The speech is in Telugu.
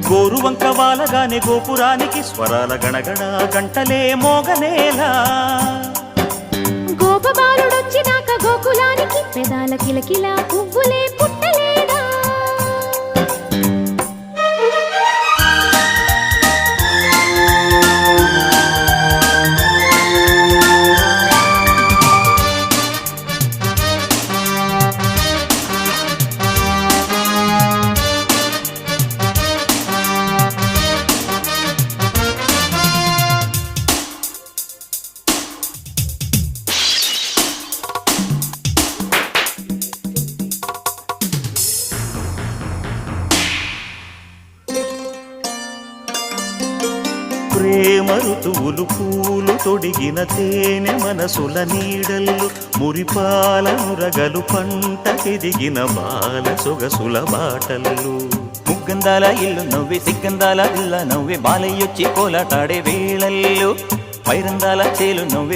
గోరువంక వాలగానే గోపురానికి స్వరాల గణగణ గంటలే మోగనేలా గోపబాలుడొచ్చినాక గోకులానికి పెదాల కిలకిలా పువ్వులే పుట్టలేదా ప్రేమ ఋతువులు పూలు తొడిగిన తేనె మనసుల నీడల్లు మురిపాల నురగలు పంటకెదిగిన బాల సొగసుల బాటల్లు ముగ్గందాల ఇల్లు నవ్వి సిగ్గందాల ఇల్ల నవ్వి బాలయ్యొచ్చి కోలాటాడే వేళల్లో పైరందాల చేలు నవ్వి